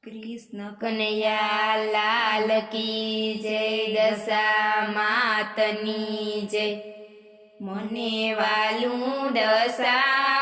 कृष्ण कन्हैया लाल की जय, दशा मातनी जय। मने वालू दशा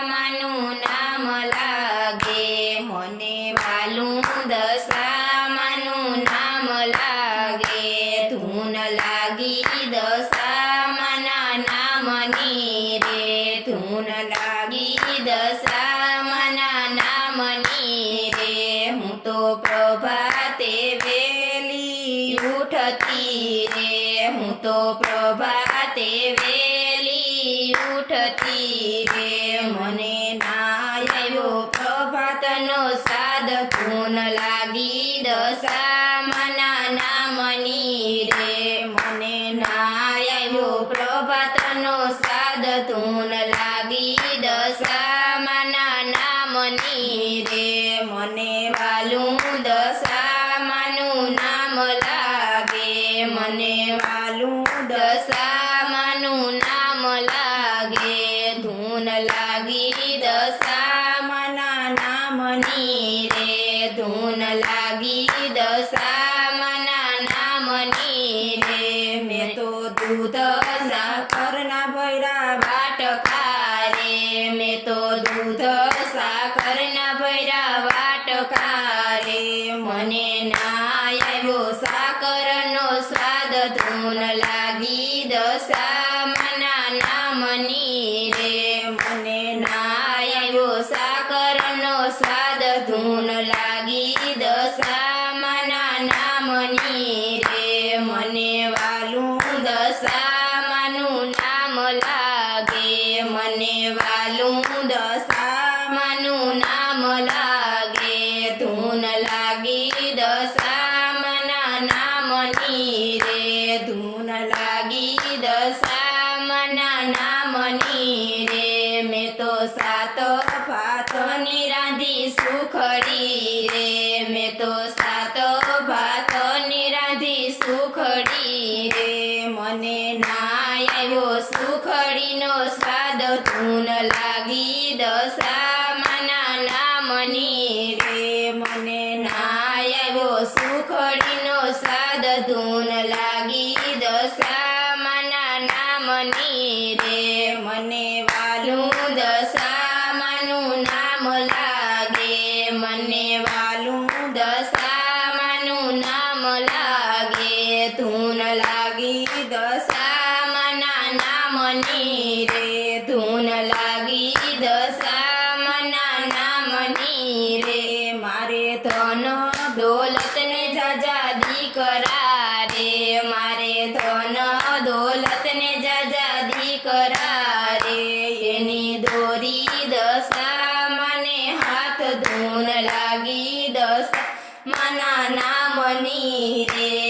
मानु नाम लागे, मने वालू दशा मानु नाम लागे। धून लागी दशा मना नामनी रे, धून लागी दशा मना नामनी रे। हूँ तो प्रभाते वेली उठती रे, हूँ तो प्रभाते वेली उठती रे। मने ना आयो प्रभातनो साद, धून लागी दशा मना नामनी रे। मने ना आयो प्रभातनो साद, धून लागी दशा मना नामनी रे। मने वालू दशा मानु नाम लागे, मने वालू दशा मानु नाम लागे। धून लागी दशा मना नामनी रे, धून लागी दशा मना नामनी रे। मैं तो दूध साकर ना भैरा वाटका रे, मैं तो दूध साकर ना भैरा वाटका रे। मने ना आयो साकरनो स्वाद, धून लागी दशा मना नामनी रे। मने ना आयो साकरनो स्वाद, धून लागी दशा मना नामनी रे। मने वालू दशा मानु नाम लागे, मने वालू दशा मानु नाम लागे। धून लागी दशा मना नामनी रे, धून लागी दशा मना नामनी रे। मैं तो सात भातनी रांधी सुखड़ी रे, मैं तो सात भातनी रांधी सुखड़ी रे। मने ना आयो सुखड़ीनो स्वाद, धून लागी दशा मना नामनी रे। मने ना आयो सुखड़ीनो स्वाद, धून लागी दशा मना नामनी रे। मने वालू दशा मानु नाम लागे, मने वालू दशा मानु नाम लागे। धून लागी दशा मना नामनी रे, धून लागी दशा मना नामनी रे। मारे धन दौलत ने जाजा दीकरा रे, मारे धन दौलत ने जाजा दीकरा रे। एनी दोरी दशा मने हाथ, धून लागी दशा मना नामनी रे।